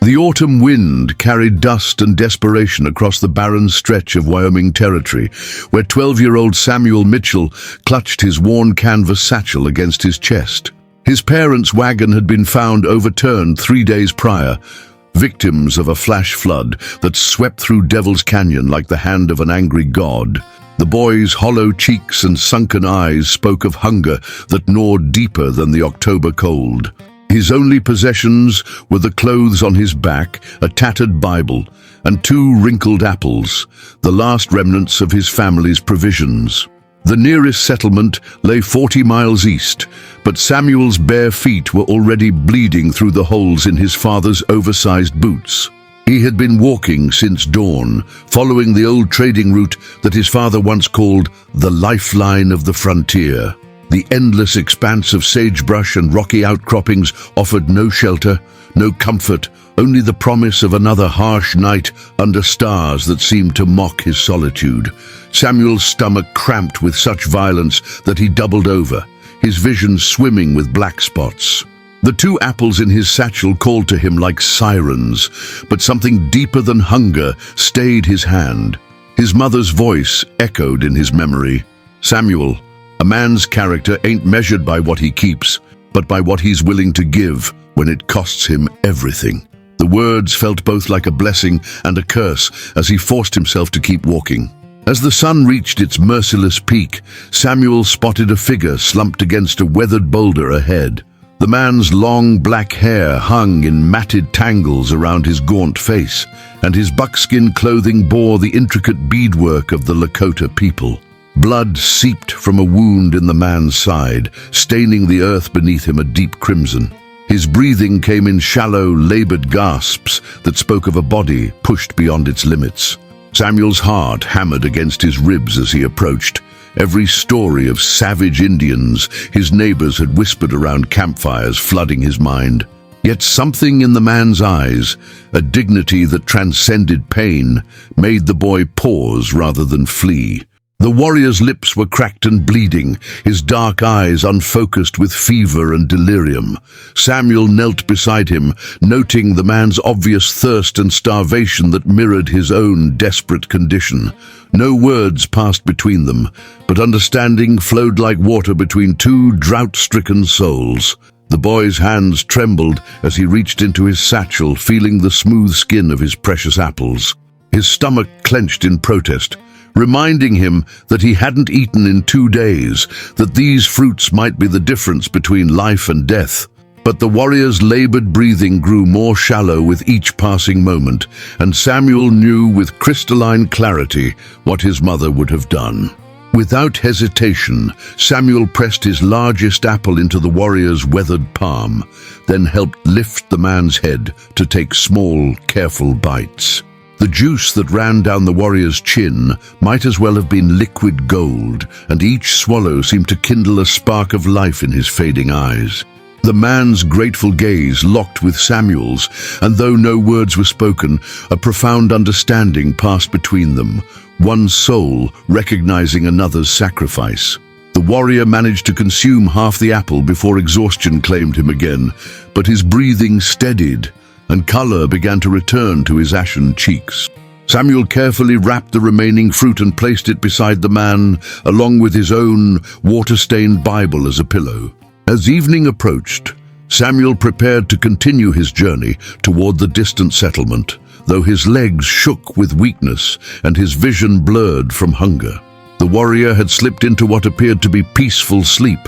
The autumn wind carried dust and desperation across the barren stretch of Wyoming territory, where 12-year-old Samuel Mitchell clutched his worn canvas satchel against his chest. His parents' wagon had been found overturned 3 days prior, victims of a flash flood that swept through Devil's Canyon like the hand of an angry god. The boy's hollow cheeks and sunken eyes spoke of hunger that gnawed deeper than the October cold. His only possessions were the clothes on his back, a tattered Bible, and 2 wrinkled apples, the last remnants of his family's provisions. The nearest settlement lay 40 miles east, but Samuel's bare feet were already bleeding through the holes in his father's oversized boots. He had been walking since dawn, following the old trading route that his father once called the lifeline of the frontier. The endless expanse of sagebrush and rocky outcroppings offered no shelter, no comfort, only the promise of another harsh night under stars that seemed to mock his solitude. Samuel's stomach cramped with such violence that he doubled over, his vision swimming with black spots. The 2 apples in his satchel called to him like sirens, but something deeper than hunger stayed his hand. His mother's voice echoed in his memory. "Samuel, a man's character ain't measured by what he keeps, but by what he's willing to give when it costs him everything." The words felt both like a blessing and a curse as he forced himself to keep walking. As the sun reached its merciless peak, Samuel spotted a figure slumped against a weathered boulder ahead. The man's long black hair hung in matted tangles around his gaunt face, and his buckskin clothing bore the intricate beadwork of the Lakota people. Blood seeped from a wound in the man's side, staining the earth beneath him a deep crimson. His breathing came in shallow, labored gasps that spoke of a body pushed beyond its limits. Samuel's heart hammered against his ribs as he approached. Every story of savage Indians his neighbors had whispered around campfires flooding his mind. Yet something in the man's eyes, a dignity that transcended pain, made the boy pause rather than flee. The warrior's lips were cracked and bleeding, his dark eyes unfocused with fever and delirium. Samuel knelt beside him, noting the man's obvious thirst and starvation that mirrored his own desperate condition. No words passed between them, but understanding flowed like water between 2 drought-stricken souls. The boy's hands trembled as he reached into his satchel, feeling the smooth skin of his precious apples. His stomach clenched in protest, reminding him that he hadn't eaten in 2 days, that these fruits might be the difference between life and death. But the warrior's labored breathing grew more shallow with each passing moment, and Samuel knew with crystalline clarity what his mother would have done. Without hesitation, Samuel pressed his largest apple into the warrior's weathered palm, then helped lift the man's head to take small, careful bites. The juice that ran down the warrior's chin might as well have been liquid gold, and each swallow seemed to kindle a spark of life in his fading eyes. The man's grateful gaze locked with Samuel's, and though no words were spoken, a profound understanding passed between them, one soul recognizing another's sacrifice. The warrior managed to consume half the apple before exhaustion claimed him again, but his breathing steadied, and color began to return to his ashen cheeks. Samuel carefully wrapped the remaining fruit and placed it beside the man, along with his own water-stained Bible as a pillow. As evening approached, Samuel prepared to continue his journey toward the distant settlement, though his legs shook with weakness and his vision blurred from hunger. The warrior had slipped into what appeared to be peaceful sleep,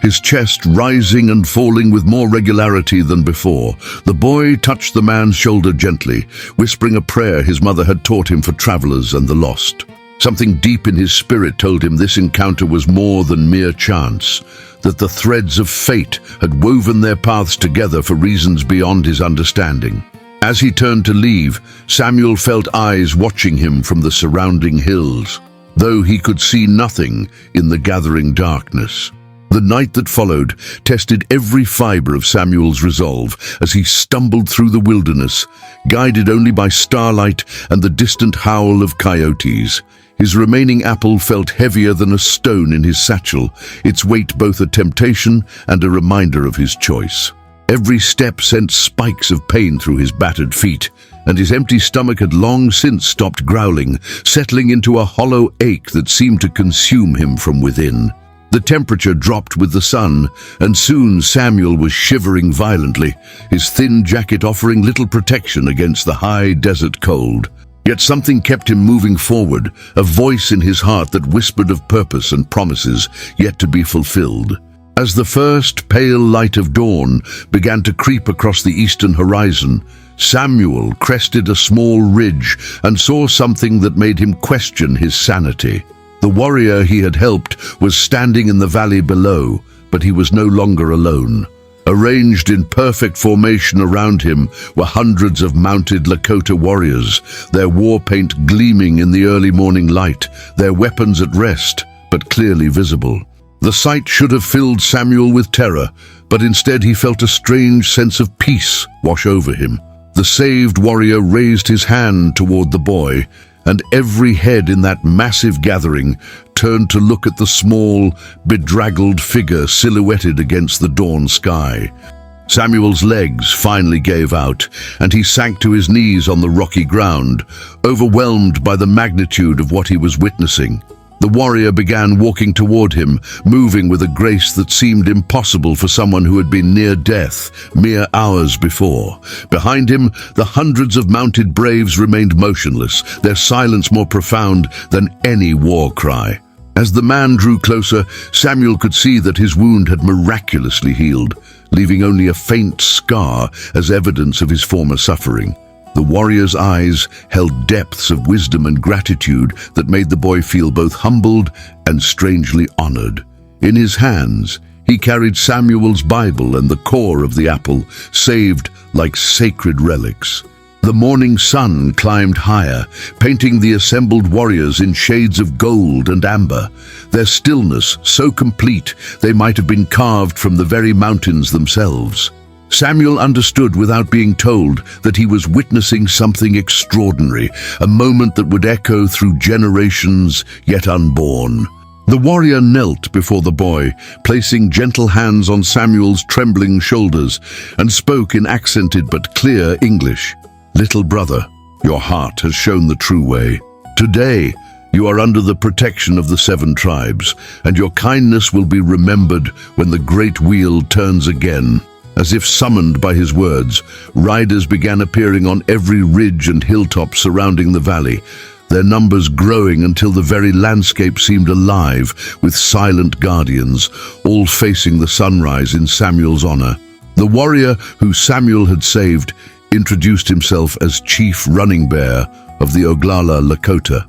his chest rising and falling with more regularity than before. The boy touched the man's shoulder gently, whispering a prayer his mother had taught him for travelers and the lost. Something deep in his spirit told him this encounter was more than mere chance, that the threads of fate had woven their paths together for reasons beyond his understanding. As he turned to leave, Samuel felt eyes watching him from the surrounding hills, though he could see nothing in the gathering darkness. The night that followed tested every fiber of Samuel's resolve as he stumbled through the wilderness, guided only by starlight and the distant howl of coyotes. His remaining apple felt heavier than a stone in his satchel, its weight both a temptation and a reminder of his choice. Every step sent spikes of pain through his battered feet, and his empty stomach had long since stopped growling, settling into a hollow ache that seemed to consume him from within. The temperature dropped with the sun, and soon Samuel was shivering violently, his thin jacket offering little protection against the high desert cold. Yet something kept him moving forward, a voice in his heart that whispered of purpose and promises yet to be fulfilled. As the first pale light of dawn began to creep across the eastern horizon, Samuel crested a small ridge and saw something that made him question his sanity. The warrior he had helped was standing in the valley below, but he was no longer alone. Arranged in perfect formation around him were hundreds of mounted Lakota warriors, their war paint gleaming in the early morning light, their weapons at rest, but clearly visible. The sight should have filled Samuel with terror, but instead he felt a strange sense of peace wash over him. The saved warrior raised his hand toward the boy, and every head in that massive gathering turned to look at the small, bedraggled figure silhouetted against the dawn sky. Samuel's legs finally gave out, and he sank to his knees on the rocky ground, overwhelmed by the magnitude of what he was witnessing. The warrior began walking toward him, moving with a grace that seemed impossible for someone who had been near death mere hours before. Behind him, the hundreds of mounted braves remained motionless, their silence more profound than any war cry. As the man drew closer, Samuel could see that his wound had miraculously healed, leaving only a faint scar as evidence of his former suffering. The warrior's eyes held depths of wisdom and gratitude that made the boy feel both humbled and strangely honored. In his hands, he carried Samuel's Bible and the core of the apple, saved like sacred relics. The morning sun climbed higher, painting the assembled warriors in shades of gold and amber, their stillness so complete they might have been carved from the very mountains themselves. Samuel understood without being told that he was witnessing something extraordinary, a moment that would echo through generations yet unborn. The warrior knelt before the boy, placing gentle hands on Samuel's trembling shoulders, and spoke in accented but clear English. "Little brother, your heart has shown the true way. Today, you are under the protection of the 7 tribes, and your kindness will be remembered when the great wheel turns again." As if summoned by his words, riders began appearing on every ridge and hilltop surrounding the valley, their numbers growing until the very landscape seemed alive with silent guardians, all facing the sunrise in Samuel's honor. The warrior who Samuel had saved introduced himself as Chief Running Bear of the Oglala Lakota,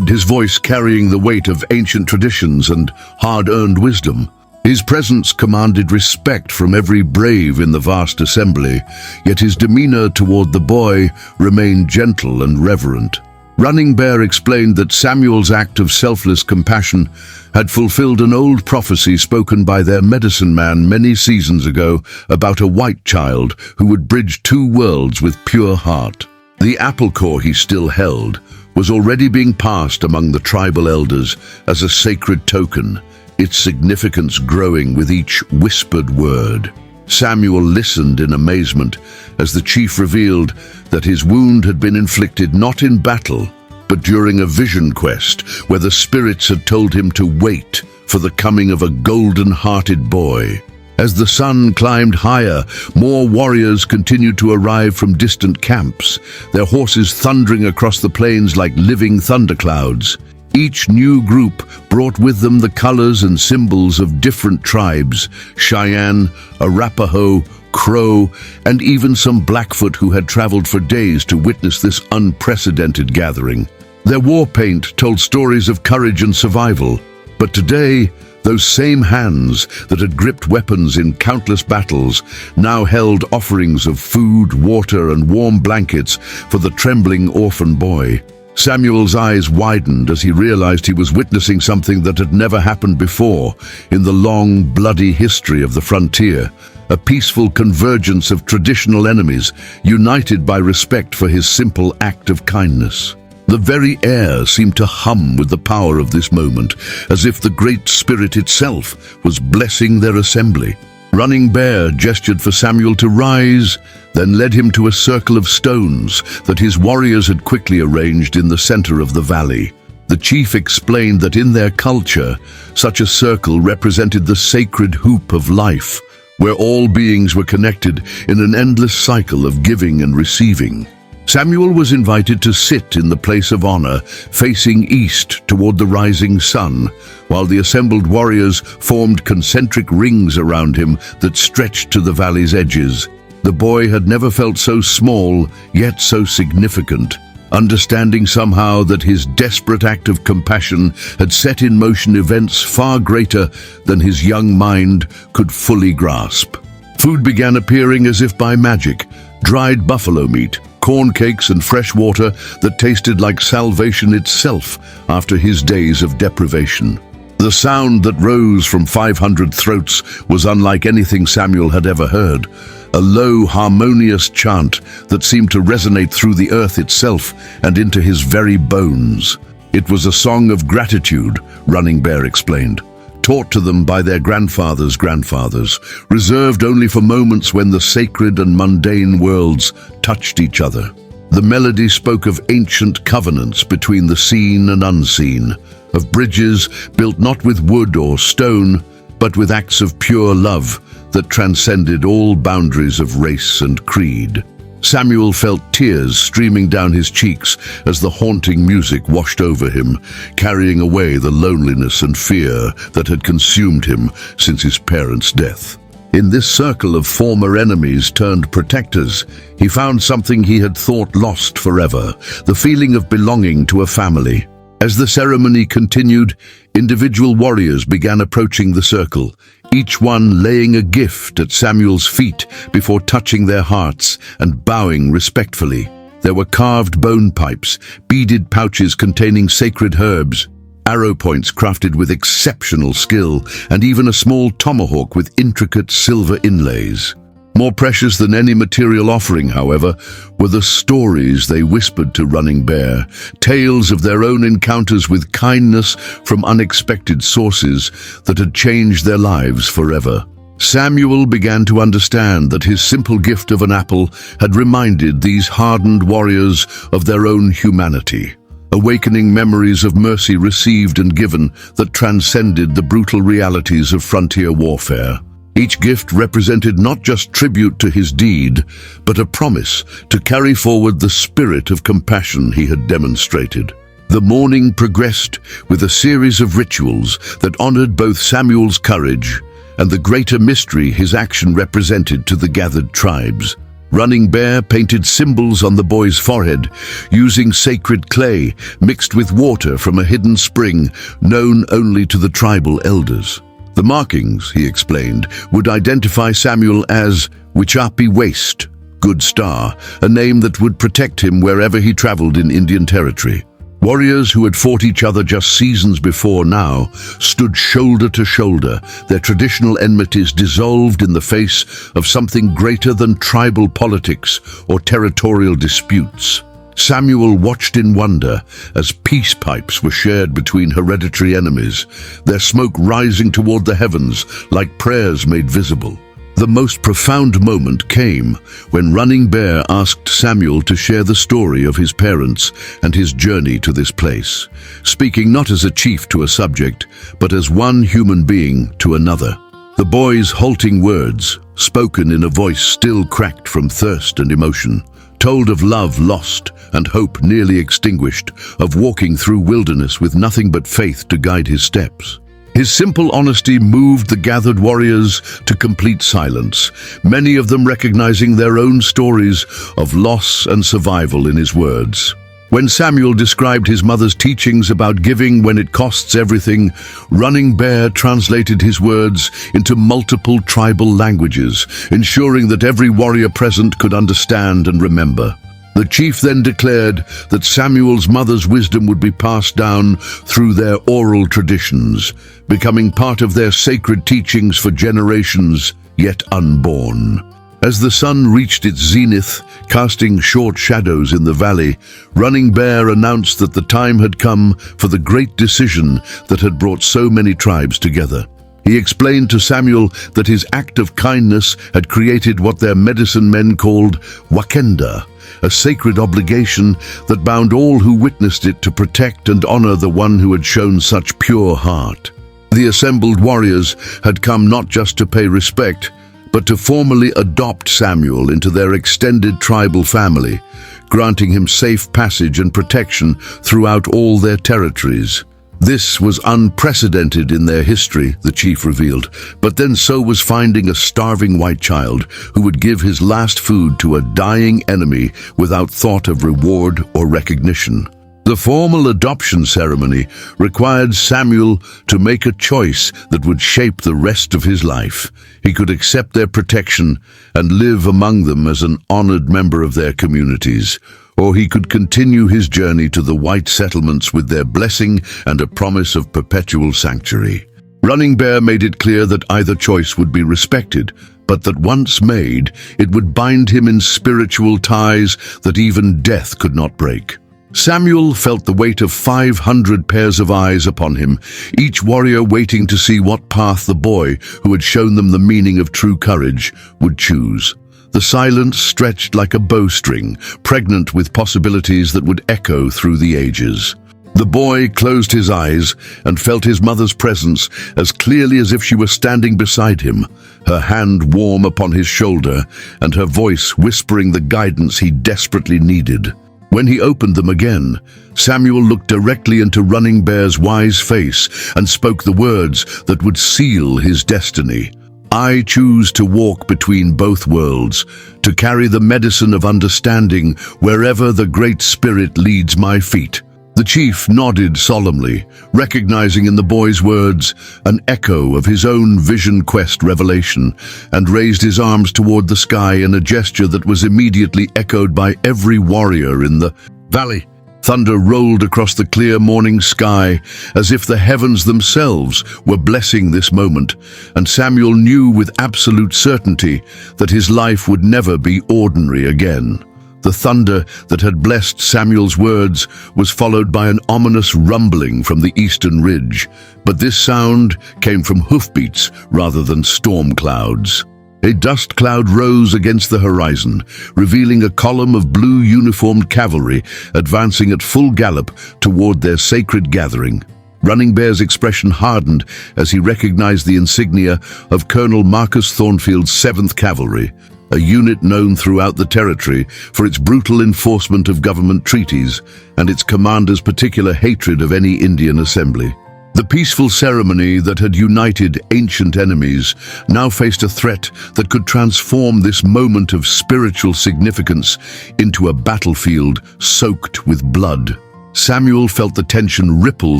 his voice carrying the weight of ancient traditions and hard-earned wisdom. His presence commanded respect from every brave in the vast assembly, yet his demeanor toward the boy remained gentle and reverent. Running Bear explained that Samuel's act of selfless compassion had fulfilled an old prophecy spoken by their medicine man many seasons ago about a white child who would bridge 2 worlds with pure heart. The apple core he still held was already being passed among the tribal elders as a sacred token, its significance growing with each whispered word. Samuel listened in amazement as the chief revealed that his wound had been inflicted not in battle, but during a vision quest where the spirits had told him to wait for the coming of a golden-hearted boy. As the sun climbed higher, more warriors continued to arrive from distant camps, their horses thundering across the plains like living thunderclouds. Each new group brought with them the colors and symbols of different tribes: Cheyenne, Arapaho, Crow, and even some Blackfoot who had traveled for days to witness this unprecedented gathering. Their war paint told stories of courage and survival, but today, those same hands that had gripped weapons in countless battles now held offerings of food, water, and warm blankets for the trembling orphan boy. Samuel's eyes widened as he realized he was witnessing something that had never happened before in the long, bloody history of the frontier, a peaceful convergence of traditional enemies united by respect for his simple act of kindness. The very air seemed to hum with the power of this moment, as if the Great Spirit itself was blessing their assembly. Running Bear gestured for Samuel to rise, then led him to a circle of stones that his warriors had quickly arranged in the center of the valley. The chief explained that in their culture, such a circle represented the sacred hoop of life, where all beings were connected in an endless cycle of giving and receiving. Samuel was invited to sit in the place of honor, facing east toward the rising sun, while the assembled warriors formed concentric rings around him that stretched to the valley's edges. The boy had never felt so small, yet so significant, understanding somehow that his desperate act of compassion had set in motion events far greater than his young mind could fully grasp. Food began appearing as if by magic: dried buffalo meat, corn cakes and fresh water that tasted like salvation itself after his days of deprivation. The sound that rose from 500 throats was unlike anything Samuel had ever heard, a low, harmonious chant that seemed to resonate through the earth itself and into his very bones. It was a song of gratitude, Running Bear explained, taught to them by their grandfathers' grandfathers, reserved only for moments when the sacred and mundane worlds touched each other. The melody spoke of ancient covenants between the seen and unseen, of bridges built not with wood or stone, but with acts of pure love that transcended all boundaries of race and creed. Samuel felt tears streaming down his cheeks as the haunting music washed over him, carrying away the loneliness and fear that had consumed him since his parents' death. In this circle of former enemies turned protectors, he found something he had thought lost forever: the feeling of belonging to a family. As the ceremony continued, individual warriors began approaching the circle, each one laying a gift at Samuel's feet before touching their hearts and bowing respectfully. There were carved bone pipes, beaded pouches containing sacred herbs, arrow points crafted with exceptional skill, and even a small tomahawk with intricate silver inlays. More precious than any material offering, however, were the stories they whispered to Running Bear, tales of their own encounters with kindness from unexpected sources that had changed their lives forever. Samuel began to understand that his simple gift of an apple had reminded these hardened warriors of their own humanity, awakening memories of mercy received and given that transcended the brutal realities of frontier warfare. Each gift represented not just tribute to his deed, but a promise to carry forward the spirit of compassion he had demonstrated. The morning progressed with a series of rituals that honored both Samuel's courage and the greater mystery his action represented to the gathered tribes. Running Bear painted symbols on the boy's forehead, using sacred clay mixed with water from a hidden spring known only to the tribal elders. The markings, he explained, would identify Samuel as Wichapi Waste, Good Star, a name that would protect him wherever he traveled in Indian territory. Warriors who had fought each other just seasons before now stood shoulder to shoulder, their traditional enmities dissolved in the face of something greater than tribal politics or territorial disputes. Samuel watched in wonder as peace pipes were shared between hereditary enemies, their smoke rising toward the heavens like prayers made visible. The most profound moment came when Running Bear asked Samuel to share the story of his parents and his journey to this place, speaking not as a chief to a subject, but as one human being to another. The boy's halting words, spoken in a voice still cracked from thirst and emotion, told of love lost and hope nearly extinguished, of walking through wilderness with nothing but faith to guide his steps. His simple honesty moved the gathered warriors to complete silence, many of them recognizing their own stories of loss and survival in his words. When Samuel described his mother's teachings about giving when it costs everything, Running Bear translated his words into multiple tribal languages, ensuring that every warrior present could understand and remember. The chief then declared that Samuel's mother's wisdom would be passed down through their oral traditions, becoming part of their sacred teachings for generations yet unborn. As the sun reached its zenith, casting short shadows in the valley, Running Bear announced that the time had come for the great decision that had brought so many tribes together. He explained to Samuel that his act of kindness had created what their medicine men called wakenda, a sacred obligation that bound all who witnessed it to protect and honor the one who had shown such pure heart. The assembled warriors had come not just to pay respect, but to formally adopt Samuel into their extended tribal family, granting him safe passage and protection throughout all their territories. This was unprecedented in their history, the chief revealed, but then so was finding a starving white child who would give his last food to a dying enemy without thought of reward or recognition. The formal adoption ceremony required Samuel to make a choice that would shape the rest of his life. He could accept their protection and live among them as an honored member of their communities, or he could continue his journey to the white settlements with their blessing and a promise of perpetual sanctuary. Running Bear made it clear that either choice would be respected, but that once made, it would bind him in spiritual ties that even death could not break. Samuel felt the weight of 500 pairs of eyes upon him, each warrior waiting to see what path the boy, who had shown them the meaning of true courage, would choose. The silence stretched like a bowstring, pregnant with possibilities that would echo through the ages. The boy closed his eyes and felt his mother's presence as clearly as if she were standing beside him, her hand warm upon his shoulder and her voice whispering the guidance he desperately needed. When he opened them again, Samuel looked directly into Running Bear's wise face and spoke the words that would seal his destiny. I choose to walk between both worlds, to carry the medicine of understanding wherever the Great Spirit leads my feet. The chief nodded solemnly, recognizing in the boy's words an echo of his own Vision Quest revelation, and raised his arms toward the sky in a gesture that was immediately echoed by every warrior in the valley. Thunder rolled across the clear morning sky as if the heavens themselves were blessing this moment, and Samuel knew with absolute certainty that his life would never be ordinary again. The thunder that had blessed Samuel's words was followed by an ominous rumbling from the eastern ridge, but this sound came from hoofbeats rather than storm clouds. A dust cloud rose against the horizon, revealing a column of blue uniformed cavalry advancing at full gallop toward their sacred gathering. Running Bear's expression hardened as he recognized the insignia of Colonel Marcus Thornfield's 7th Cavalry, a unit known throughout the territory for its brutal enforcement of government treaties and its commander's particular hatred of any Indian assembly. The peaceful ceremony that had united ancient enemies now faced a threat that could transform this moment of spiritual significance into a battlefield soaked with blood. Samuel felt the tension ripple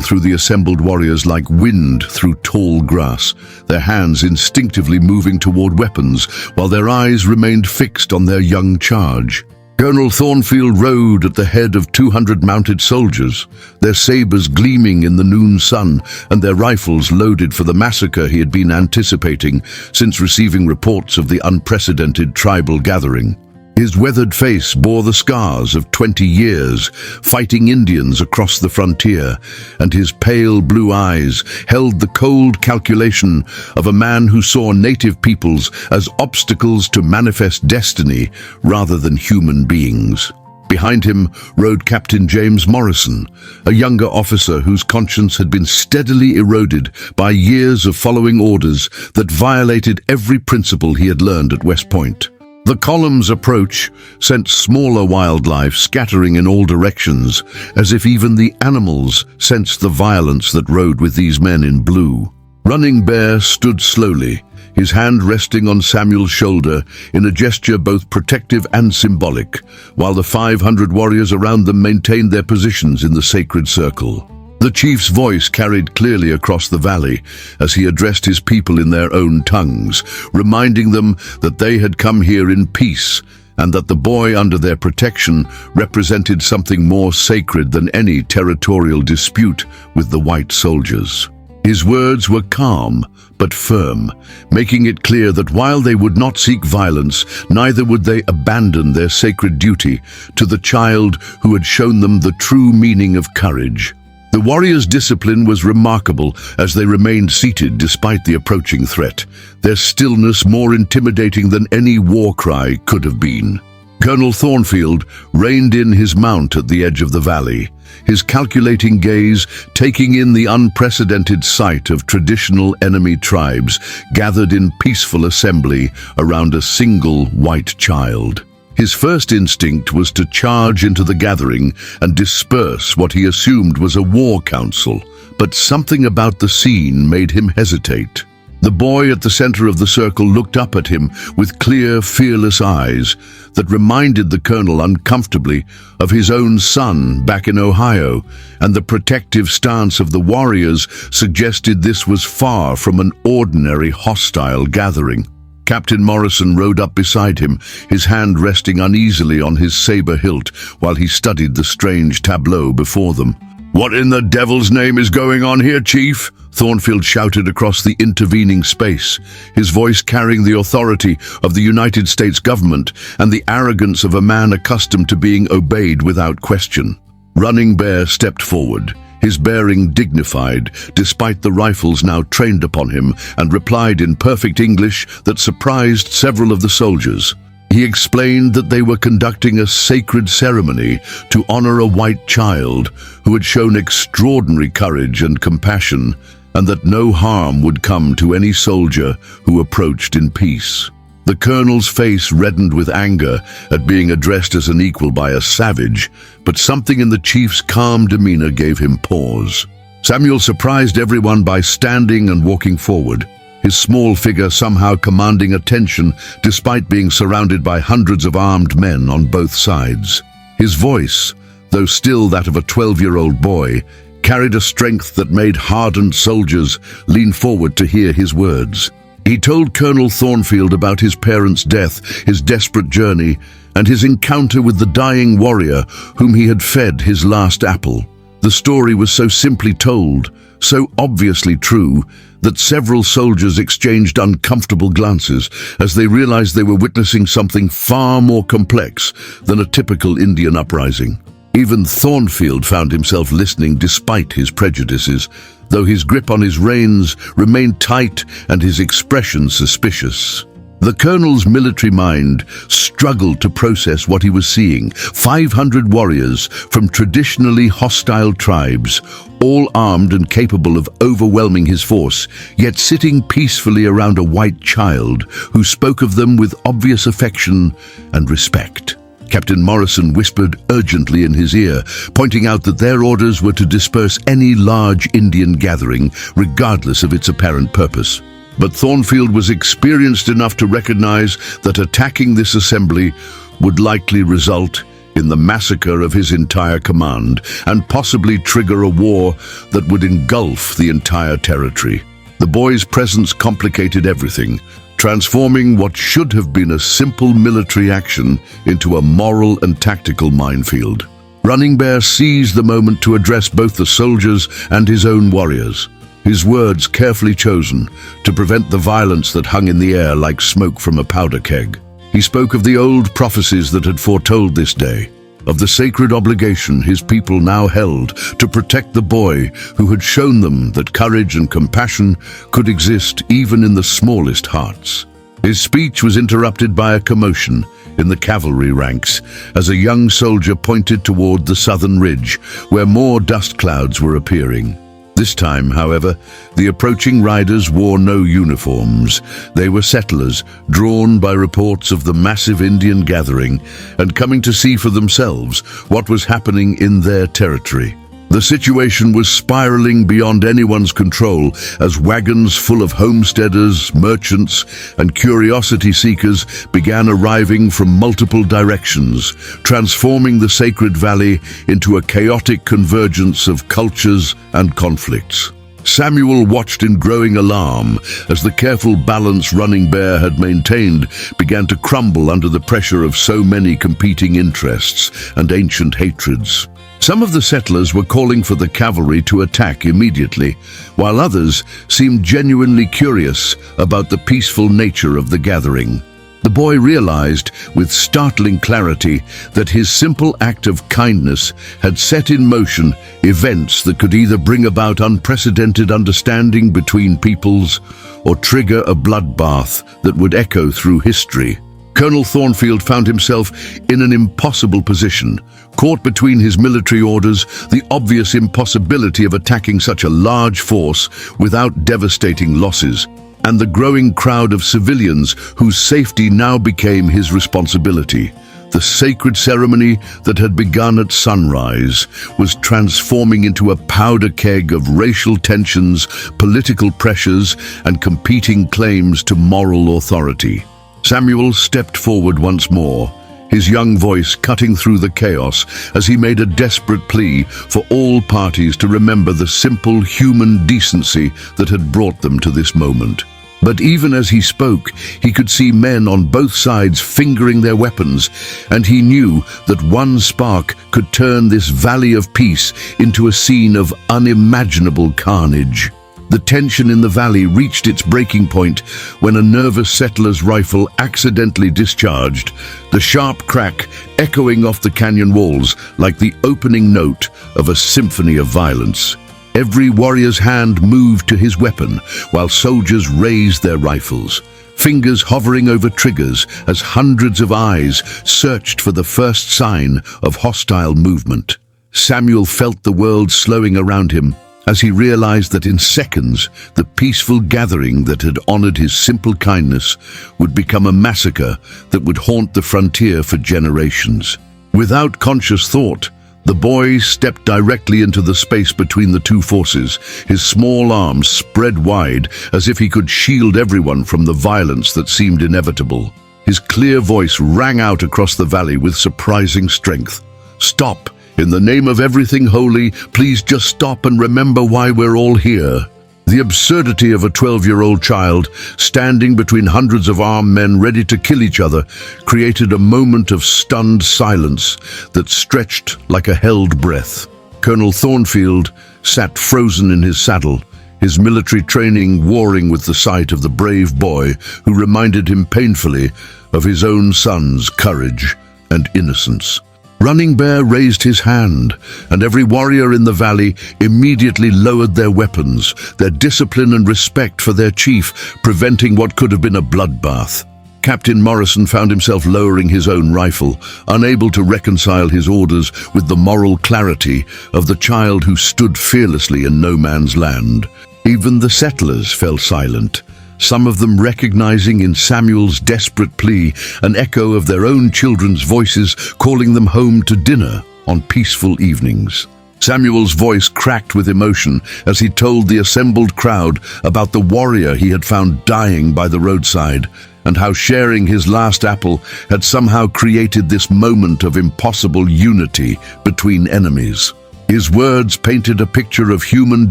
through the assembled warriors like wind through tall grass, their hands instinctively moving toward weapons while their eyes remained fixed on their young charge. Colonel Thornfield rode at the head of 200 mounted soldiers, their sabers gleaming in the noon sun and their rifles loaded for the massacre he had been anticipating since receiving reports of the unprecedented tribal gathering. His weathered face bore the scars of 20 years fighting Indians across the frontier, and his pale blue eyes held the cold calculation of a man who saw native peoples as obstacles to manifest destiny rather than human beings. Behind him rode Captain James Morrison, a younger officer whose conscience had been steadily eroded by years of following orders that violated every principle he had learned at West Point. The column's approach sent smaller wildlife scattering in all directions, as if even the animals sensed the violence that rode with these men in blue. Running Bear stood slowly, his hand resting on Samuel's shoulder in a gesture both protective and symbolic, while the 500 warriors around them maintained their positions in the sacred circle. The chief's voice carried clearly across the valley as he addressed his people in their own tongues, reminding them that they had come here in peace and that the boy under their protection represented something more sacred than any territorial dispute with the white soldiers. His words were calm but firm, making it clear that while they would not seek violence, neither would they abandon their sacred duty to the child who had shown them the true meaning of courage. The warriors' discipline was remarkable as they remained seated despite the approaching threat, their stillness more intimidating than any war cry could have been. Colonel Thornfield reined in his mount at the edge of the valley, his calculating gaze taking in the unprecedented sight of traditional enemy tribes gathered in peaceful assembly around a single white child. His first instinct was to charge into the gathering and disperse what he assumed was a war council, but something about the scene made him hesitate. The boy at the center of the circle looked up at him with clear, fearless eyes that reminded the colonel uncomfortably of his own son back in Ohio, and the protective stance of the warriors suggested this was far from an ordinary hostile gathering. Captain Morrison rode up beside him, his hand resting uneasily on his saber hilt while he studied the strange tableau before them. "What in the devil's name is going on here, Chief?" Thornfield shouted across the intervening space, his voice carrying the authority of the United States government and the arrogance of a man accustomed to being obeyed without question. Running Bear stepped forward, his bearing dignified despite the rifles now trained upon him, and replied in perfect English that surprised several of the soldiers. He explained that they were conducting a sacred ceremony to honor a white child who had shown extraordinary courage and compassion, and that no harm would come to any soldier who approached in peace. The colonel's face reddened with anger at being addressed as an equal by a savage, but something in the chief's calm demeanor gave him pause. Samuel surprised everyone by standing and walking forward, his small figure somehow commanding attention despite being surrounded by hundreds of armed men on both sides. His voice, though still that of a 12-year-old boy, carried a strength that made hardened soldiers lean forward to hear his words. He told Colonel Thornfield about his parents' death, his desperate journey, and his encounter with the dying warrior whom he had fed his last apple. The story was so simply told, so obviously true, that several soldiers exchanged uncomfortable glances as they realized they were witnessing something far more complex than a typical Indian uprising. Even Thornfield found himself listening despite his prejudices, though his grip on his reins remained tight and his expression suspicious. The colonel's military mind struggled to process what he was seeing. 500 warriors from traditionally hostile tribes, all armed and capable of overwhelming his force, yet sitting peacefully around a white child who spoke of them with obvious affection and respect. Captain Morrison whispered urgently in his ear, pointing out that their orders were to disperse any large Indian gathering, regardless of its apparent purpose. But Thornfield was experienced enough to recognize that attacking this assembly would likely result in the massacre of his entire command and possibly trigger a war that would engulf the entire territory. The boy's presence complicated everything, transforming what should have been a simple military action into a moral and tactical minefield. Running Bear seized the moment to address both the soldiers and his own warriors, his words carefully chosen to prevent the violence that hung in the air like smoke from a powder keg. He spoke of the old prophecies that had foretold this day, of the sacred obligation his people now held to protect the boy who had shown them that courage and compassion could exist even in the smallest hearts. His speech was interrupted by a commotion in the cavalry ranks as a young soldier pointed toward the southern ridge, where more dust clouds were appearing. This time, however, the approaching riders wore no uniforms. They were settlers, drawn by reports of the massive Indian gathering and coming to see for themselves what was happening in their territory. The situation was spiraling beyond anyone's control as wagons full of homesteaders, merchants, and curiosity seekers began arriving from multiple directions, transforming the sacred valley into a chaotic convergence of cultures and conflicts. Samuel watched in growing alarm as the careful balance Running Bear had maintained began to crumble under the pressure of so many competing interests and ancient hatreds. Some of the settlers were calling for the cavalry to attack immediately, while others seemed genuinely curious about the peaceful nature of the gathering. The boy realized with startling clarity that his simple act of kindness had set in motion events that could either bring about unprecedented understanding between peoples or trigger a bloodbath that would echo through history. Colonel Thornfield found himself in an impossible position, caught between his military orders, the obvious impossibility of attacking such a large force without devastating losses, and the growing crowd of civilians whose safety now became his responsibility. The sacred ceremony that had begun at sunrise was transforming into a powder keg of racial tensions, political pressures, and competing claims to moral authority. Samuel stepped forward once more, his young voice cutting through the chaos as he made a desperate plea for all parties to remember the simple human decency that had brought them to this moment. But even as he spoke, he could see men on both sides fingering their weapons, and he knew that one spark could turn this valley of peace into a scene of unimaginable carnage. The tension in the valley reached its breaking point when a nervous settler's rifle accidentally discharged, the sharp crack echoing off the canyon walls like the opening note of a symphony of violence. Every warrior's hand moved to his weapon while soldiers raised their rifles, fingers hovering over triggers as hundreds of eyes searched for the first sign of hostile movement. Samuel felt the world slowing around him as he realized that in seconds, the peaceful gathering that had honored his simple kindness would become a massacre that would haunt the frontier for generations. Without conscious thought, the boy stepped directly into the space between the two forces, his small arms spread wide as if he could shield everyone from the violence that seemed inevitable. His clear voice rang out across the valley with surprising strength. "Stop! In the name of everything holy, please just stop and remember why we're all here." The absurdity of a 12-year-old child standing between hundreds of armed men ready to kill each other created a moment of stunned silence that stretched like a held breath. Colonel Thornfield sat frozen in his saddle, his military training warring with the sight of the brave boy who reminded him painfully of his own son's courage and innocence. Running Bear raised his hand, and every warrior in the valley immediately lowered their weapons, their discipline and respect for their chief preventing what could have been a bloodbath. Captain Morrison found himself lowering his own rifle, unable to reconcile his orders with the moral clarity of the child who stood fearlessly in no man's land. Even the settlers fell silent, some of them recognizing in Samuel's desperate plea an echo of their own children's voices calling them home to dinner on peaceful evenings. Samuel's voice cracked with emotion as he told the assembled crowd about the warrior he had found dying by the roadside, and how sharing his last apple had somehow created this moment of impossible unity between enemies. His words painted a picture of human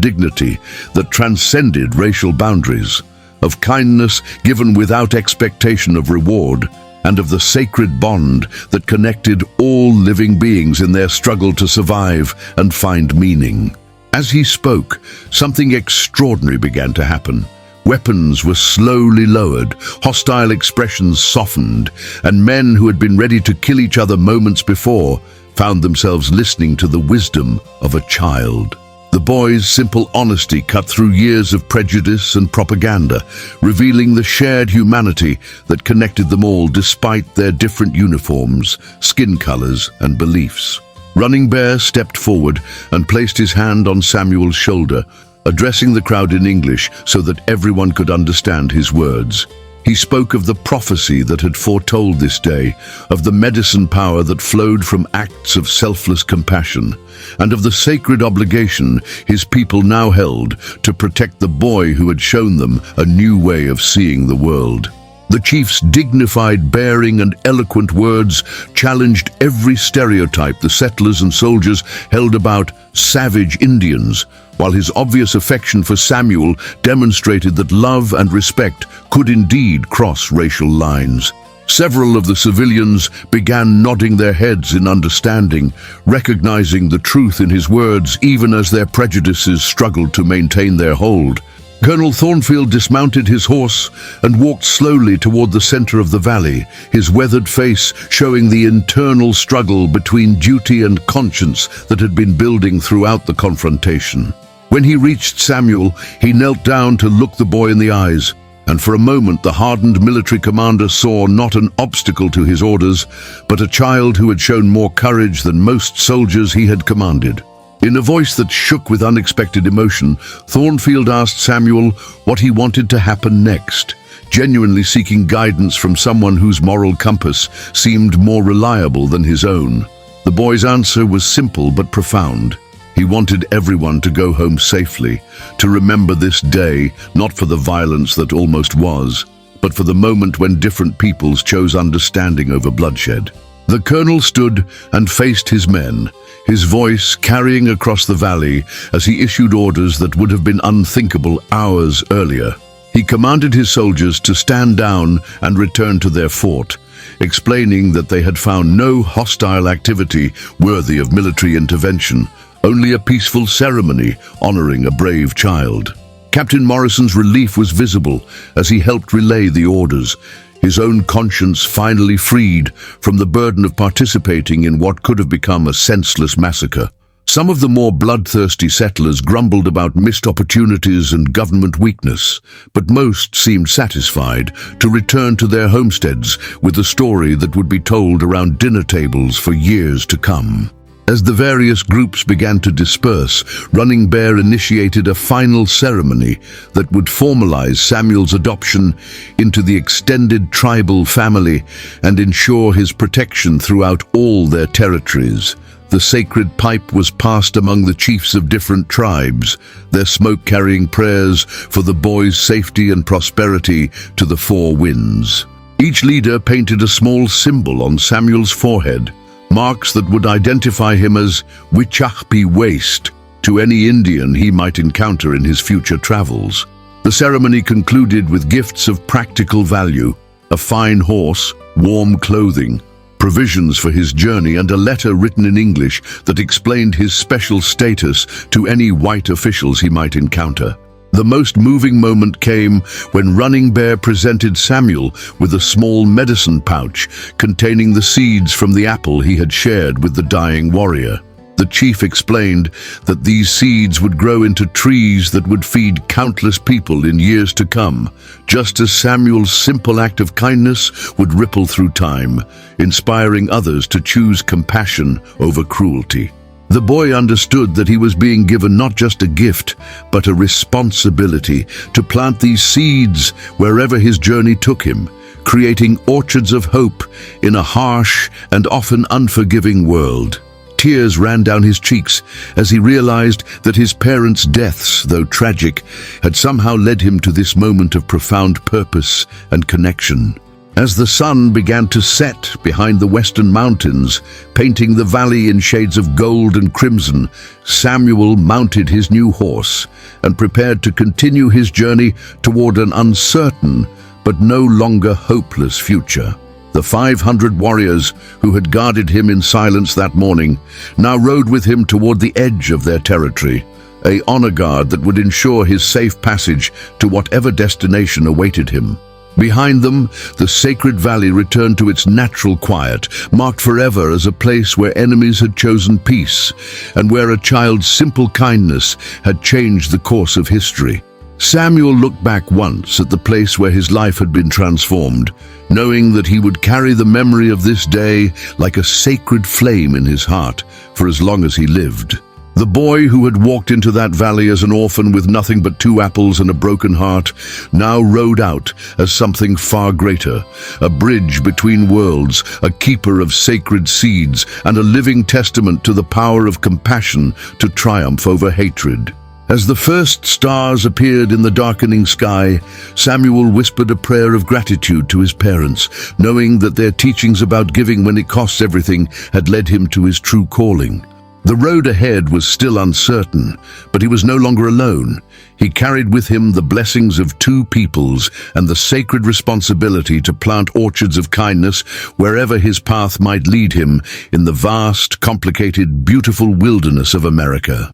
dignity that transcended racial boundaries, of kindness given without expectation of reward, and of the sacred bond that connected all living beings in their struggle to survive and find meaning. As he spoke, something extraordinary began to happen. Weapons were slowly lowered, hostile expressions softened, and men who had been ready to kill each other moments before found themselves listening to the wisdom of a child. The boy's simple honesty cut through years of prejudice and propaganda, revealing the shared humanity that connected them all despite their different uniforms, skin colors, and beliefs. Running Bear stepped forward and placed his hand on Samuel's shoulder, addressing the crowd in English so that everyone could understand his words. He spoke of the prophecy that had foretold this day, of the medicine power that flowed from acts of selfless compassion, and of the sacred obligation his people now held to protect the boy who had shown them a new way of seeing the world. The chief's dignified bearing and eloquent words challenged every stereotype the settlers and soldiers held about savage Indians, while his obvious affection for Samuel demonstrated that love and respect could indeed cross racial lines. Several of the civilians began nodding their heads in understanding, recognizing the truth in his words even as their prejudices struggled to maintain their hold. Colonel Thornfield dismounted his horse and walked slowly toward the center of the valley, his weathered face showing the internal struggle between duty and conscience that had been building throughout the confrontation. When he reached Samuel, he knelt down to look the boy in the eyes, and for a moment the hardened military commander saw not an obstacle to his orders, but a child who had shown more courage than most soldiers he had commanded. In a voice that shook with unexpected emotion, Thornfield asked Samuel what he wanted to happen next, genuinely seeking guidance from someone whose moral compass seemed more reliable than his own. The boy's answer was simple but profound. He wanted everyone to go home safely, to remember this day, not for the violence that almost was, but for the moment when different peoples chose understanding over bloodshed. The colonel stood and faced his men, his voice carrying across the valley as he issued orders that would have been unthinkable hours earlier. He commanded his soldiers to stand down and return to their fort, explaining that they had found no hostile activity worthy of military intervention, only a peaceful ceremony honoring a brave child. Captain Morrison's relief was visible as he helped relay the orders, his own conscience finally freed from the burden of participating in what could have become a senseless massacre. Some of the more bloodthirsty settlers grumbled about missed opportunities and government weakness, but most seemed satisfied to return to their homesteads with a story that would be told around dinner tables for years to come. As the various groups began to disperse, Running Bear initiated a final ceremony that would formalize Samuel's adoption into the extended tribal family and ensure his protection throughout all their territories. The sacred pipe was passed among the chiefs of different tribes, their smoke-carrying prayers for the boy's safety and prosperity to the four winds. Each leader painted a small symbol on Samuel's forehead, marks that would identify him as Wichachpi Waste to any Indian he might encounter in his future travels. The ceremony concluded with gifts of practical value, a fine horse, warm clothing, provisions for his journey, and a letter written in English that explained his special status to any white officials he might encounter. The most moving moment came when Running Bear presented Samuel with a small medicine pouch containing the seeds from the apple he had shared with the dying warrior. The chief explained that these seeds would grow into trees that would feed countless people in years to come, just as Samuel's simple act of kindness would ripple through time, inspiring others to choose compassion over cruelty. The boy understood that he was being given not just a gift, but a responsibility to plant these seeds wherever his journey took him, creating orchards of hope in a harsh and often unforgiving world. Tears ran down his cheeks as he realized that his parents' deaths, though tragic, had somehow led him to this moment of profound purpose and connection. As the sun began to set behind the western mountains, painting the valley in shades of gold and crimson, Samuel mounted his new horse and prepared to continue his journey toward an uncertain but no longer hopeless future. The 500 warriors who had guarded him in silence that morning now rode with him toward the edge of their territory, an honor guard that would ensure his safe passage to whatever destination awaited him. Behind them, the sacred valley returned to its natural quiet, marked forever as a place where enemies had chosen peace, and where a child's simple kindness had changed the course of history. Samuel looked back once at the place where his life had been transformed, knowing that he would carry the memory of this day like a sacred flame in his heart for as long as he lived. The boy who had walked into that valley as an orphan with nothing but 2 apples and a broken heart now rode out as something far greater, a bridge between worlds, a keeper of sacred seeds, and a living testament to the power of compassion to triumph over hatred. As the first stars appeared in the darkening sky, Samuel whispered a prayer of gratitude to his parents, knowing that their teachings about giving when it costs everything had led him to his true calling. The road ahead was still uncertain, but he was no longer alone. He carried with him the blessings of 2 peoples and the sacred responsibility to plant orchards of kindness wherever his path might lead him in the vast, complicated, beautiful wilderness of America.